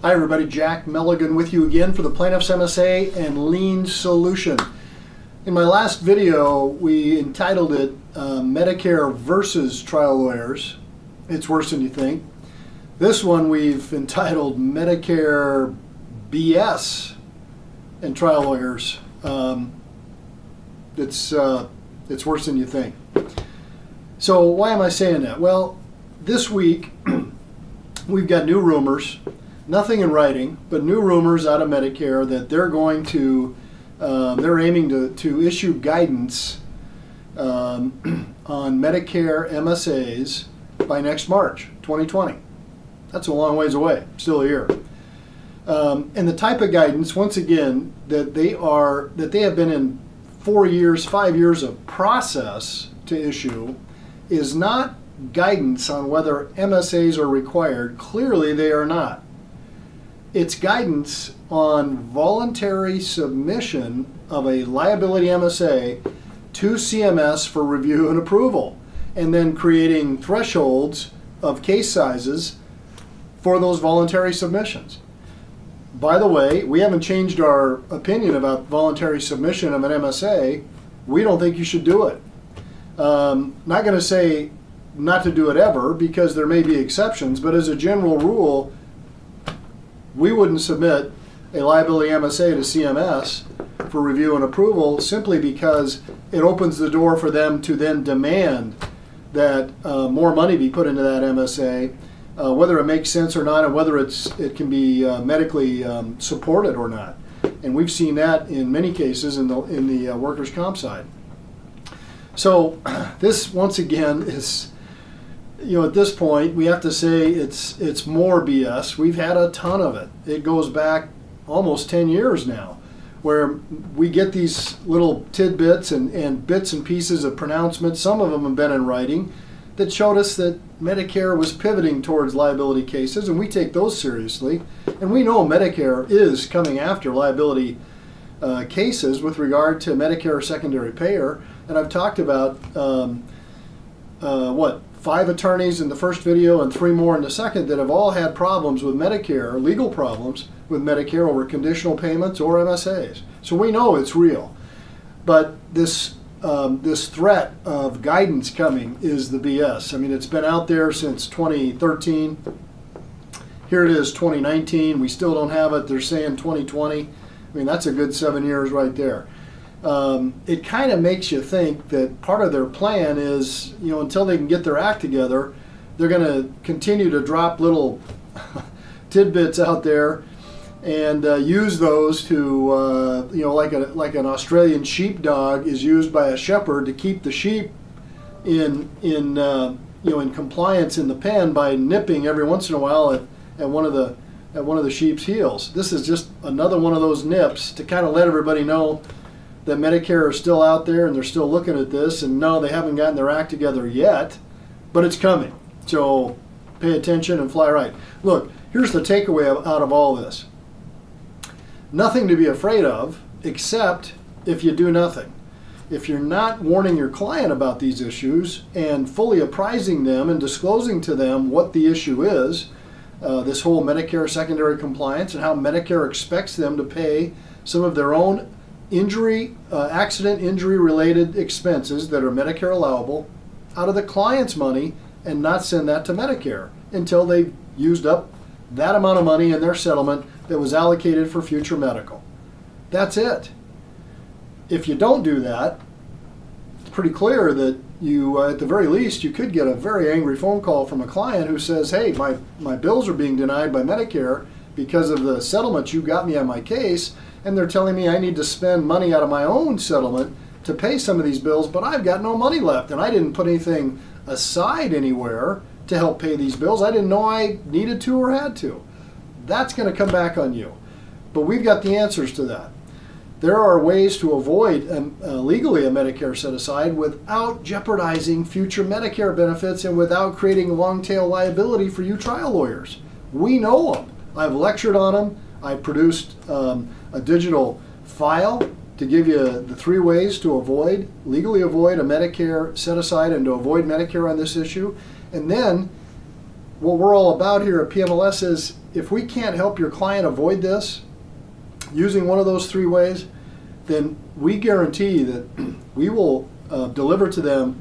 Hi everybody, Jack Meligan with you again for the Plaintiff's MSA and Lien Solution. In my last video, we entitled it Medicare versus Trial Lawyers. It's worse than you think. This one we've entitled Medicare BS and Trial Lawyers. It's worse than you think. So why am I saying that? Well, this week we've got new rumors. Nothing in writing, but new rumors out of Medicare that they're going to, they're aiming to issue guidance on Medicare MSAs by next March 2020. That's a long ways away, still a year. And the type of guidance, once again, that they have been in 5 years of process to issue, is not guidance on whether MSAs are required. Clearly they are not. It's guidance on voluntary submission of a liability MSA to CMS for review and approval, and then creating thresholds of case sizes for those voluntary submissions. By the way, we haven't changed our opinion about voluntary submission of an MSA. We don't think you should do it. Not going to say not to do it ever, because there may be exceptions, but as a general rule, we wouldn't submit a liability MSA to CMS for review and approval simply because it opens the door for them to then demand that more money be put into that MSA, whether it makes sense or not, and whether it can be medically supported or not. And we've seen that in many cases in the workers' comp side. So this, once again, is, at this point, we have to say it's more BS. We've had a ton of it. It goes back almost 10 years now, where we get these little tidbits and bits and pieces of pronouncements. Some of them have been in writing that showed us that Medicare was pivoting towards liability cases, and we take those seriously. And we know Medicare is coming after liability cases with regard to Medicare secondary payer. And I've talked about 5 attorneys in the first video and 3 more in the second that have all had problems with Medicare, legal problems with Medicare over conditional payments or MSAs. So we know it's real. But this threat of guidance coming is the BS. I mean, it's been out there since 2013. Here it is, 2019. We still don't have it. They're saying 2020. I mean, that's a good 7 years right there. It kind of makes you think that part of their plan is, until they can get their act together, they're going to continue to drop little tidbits out there and use those to, like an Australian sheepdog is used by a shepherd to keep the sheep in compliance in the pen by nipping every once in a while at one of the sheep's heels. This is just another one of those nips to kind of let everybody know that Medicare is still out there and they're still looking at this, and no, they haven't gotten their act together yet, but it's coming. So pay attention and fly right. Look, here's the takeaway out of all this. Nothing to be afraid of, except if you do nothing. If you're not warning your client about these issues and fully apprising them and disclosing to them what the issue is, this whole Medicare secondary compliance and how Medicare expects them to pay some of their own accident injury related expenses that are Medicare allowable out of the client's money, and not send that to Medicare until they've used up that amount of money in their settlement that was allocated for future medical. That's it. If you don't do that, it's pretty clear that you, at the very least, you could get a very angry phone call from a client who says, hey, my bills are being denied by Medicare because of the settlement you got me on my case, and they're telling me I need to spend money out of my own settlement to pay some of these bills, but I've got no money left, and I didn't put anything aside anywhere to help pay these bills. I didn't know I needed to or had to. That's going to come back on you. But we've got the answers to that. There are ways to avoid legally a Medicare set-aside without jeopardizing future Medicare benefits and without creating long-tail liability for you trial lawyers. We know them. I've lectured on them. I produced a digital file to give you the 3 ways to legally avoid a Medicare set-aside and to avoid Medicare on this issue. And then what we're all about here at PMLS is if we can't help your client avoid this using one of those three ways, then we guarantee that we will deliver to them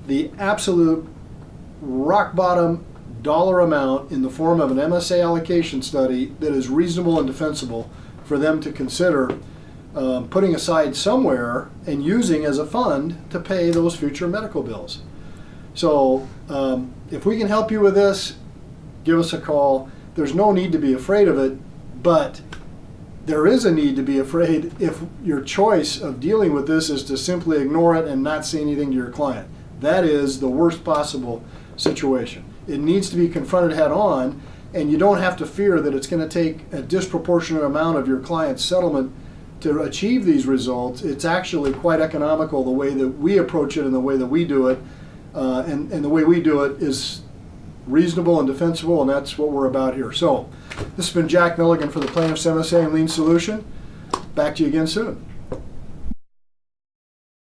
the absolute rock bottom dollar amount in the form of an MSA allocation study that is reasonable and defensible for them to consider putting aside somewhere and using as a fund to pay those future medical bills. So if we can help you with this, give us a call. There's no need to be afraid of it, but there is a need to be afraid if your choice of dealing with this is to simply ignore it and not say anything to your client. That is the worst possible situation. It needs to be confronted head on, and you don't have to fear that it's going to take a disproportionate amount of your client's settlement to achieve these results. It's actually quite economical the way that we approach it and the way that we do it, and the way we do it is reasonable and defensible, and that's what we're about here. So this has been Jack Meligan for the Plaintiffs MSA and Lien Solution. Back to you again soon.